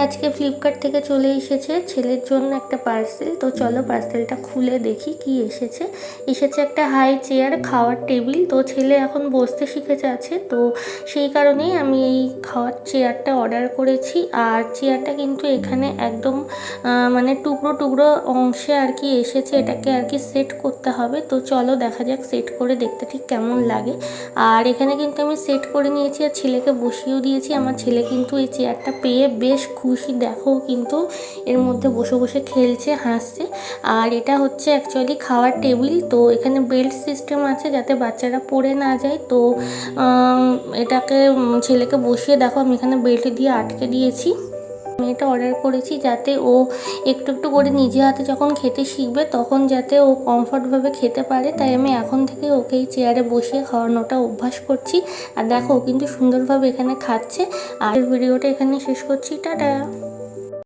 আজকে ফ্লিপকার্ট থেকে চলে এসেছে ছেলের জন্য একটা পার্সেল। তো চলো পার্সেলটা খুলে দেখি কি এসেছে। এসেছে একটা হাই চেয়ার, খাওয়ার টেবিল। তো ছেলে এখন বসতে শিখেছে আছে, তো সেই কারণেই আমি এই খাওয়ার চেয়ারটা অর্ডার করেছি। আর চেয়ারটা কিন্তু এখানে একদম মানে টুকরো টুকরো অংশে আর কি এসেছে, এটাকে আর কি সেট করতে হবে। তো চলো দেখা যাক সেট করে দেখতে ঠিক কেমন লাগে। আর এখানে কিন্তু আমি সেট করে নিয়েছি আর ছেলেকে বসিয়েও দিয়েছি। আমার ছেলে কিন্তু এই চেয়ারটা পেয়ে বেশ খুশি, দেখো কিন্তু এর মধ্যে বসে বসে খেলছে, হাসছে। আর এটা হচ্ছে অ্যাকচুয়ালি খাওয়ার টেবিল। তো এখানে বেল্ট সিস্টেম আছে যাতে বাচ্চারা পড়ে না যায়। তো এটাকে ছেলেকে বসিয়ে দেখো আমি এখানে বেল্ট দিয়ে আটকে দিয়েছি। আমি এটা অর্ডার করেছি যাতে ও একটু একটু করে নিজে হাতে যখন খেতে শিখবে তখন যাতে ও কমফর্টভাবে খেতে পারে। তাই আমি এখন থেকে ওকে এই চেয়ারে বসিয়ে খাওয়ানোটা অভ্যাস করছি। আর দেখো ও কিন্তু সুন্দরভাবে এখানে খাচ্ছে। আর ভিডিওটা এখানে শেষ করছি, টাটা।